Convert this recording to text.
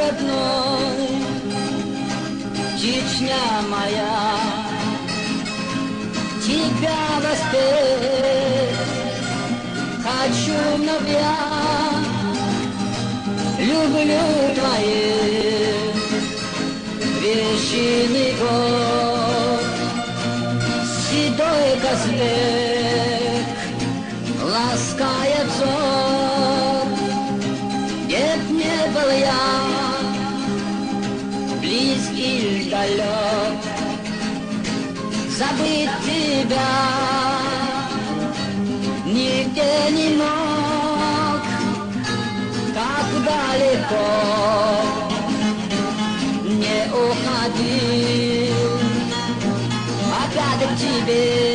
родной, Чечня моя, тебя воспеть хочу вновь я, люблю твои вещиный год, седой козлек ласкает взор. Нет, не был я близкий или далек, забыть тебя нигде не мог, как далеко не уходил опять к тебе.